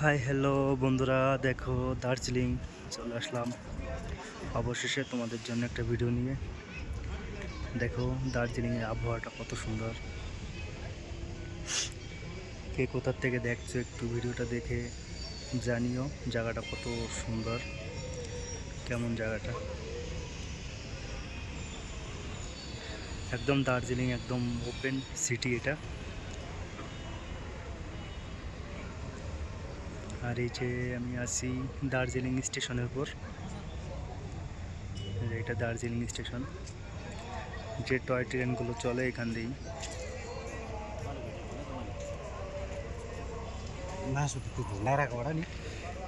Hi hello বন্ধুরা, দেখো দার্জিলিং চলে আসলাম অবশেষে তোমাদের জন্য একটা ভিডিও নিয়ে। দেখো দার্জিলিংয়ের আবহাওয়াটা কত সুন্দর। কে কোথার থেকে দেখছো একটু ভিডিওটা দেখে জানিও জায়গাটা কত সুন্দর, কেমন জায়গাটা। একদম দার্জিলিং একদম ওপেন সিটি এটা। আর এই যে আমি আছি দার্জিলিং স্টেশনের উপর। এটা দার্জিলিং স্টেশন, যে টয় ট্রেনগুলো চলে এখান দিয়েই।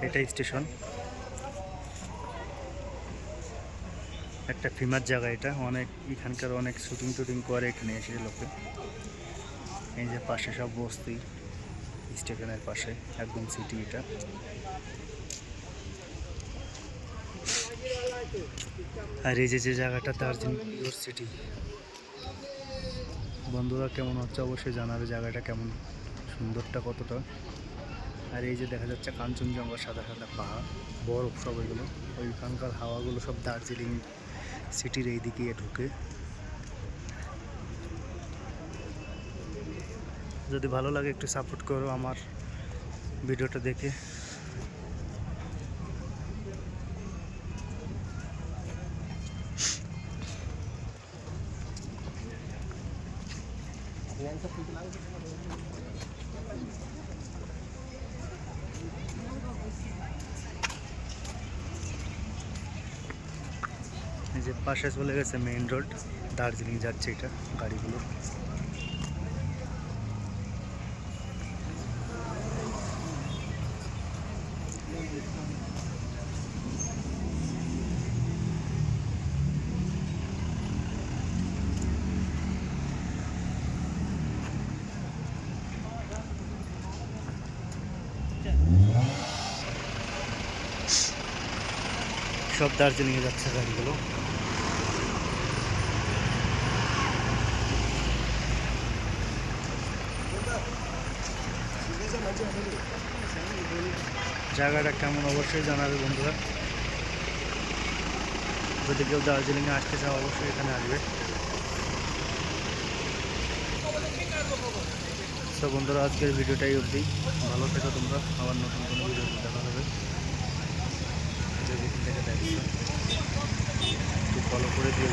এটা স্টেশন, একটা ফেমাস জায়গা এটা। অনেক এখানকার অনেক শুটিং টুটিং করে এখানে এসে লোকে। এই যে পাশে সব বস্তি, স্টেশনের পাশে একদম সিটি এটা। আর এই যে জায়গাটা দার্জিলিং পিওর সিটি। বন্ধুরা কেমন হচ্ছে অবশ্যই জানাবে জায়গাটা কেমন, সুন্দরটা কতটা। আর এই যে দেখা যাচ্ছে কাঞ্চনজঙ্ঘা, সাদা সাদা পাহাড়, বরফ সব এগুলো। ওইখানকার হাওয়াগুলো সব দার্জিলিং সিটির এই দিকে ঢুকে। যদি ভালো লাগে একটু সাপোর্ট করো আমার ভিডিওটা দেখে। এই যে পাশে চলে গেছে মেইন রোড, দার্জিলিং যাচ্ছে এটা গাড়িগুলো। সব দার্জিলিংয়ে যাচ্ছে গাড়িগুলো। জায়গাটা কেমন অবশ্যই জানাবে বন্ধুরা। যদি কেউ দার্জিলিংয়ে আসতে চাও অবশ্যই এখানে আসবে। তো বন্ধুরা আজকের ভিডিওটাই অবধি। ভালো থেকো তোমরা, আবার নতুন কোনো ভিডিওতে দেখা হবে। যেখান থেকে দেখছো একটু ফলো করে দিও।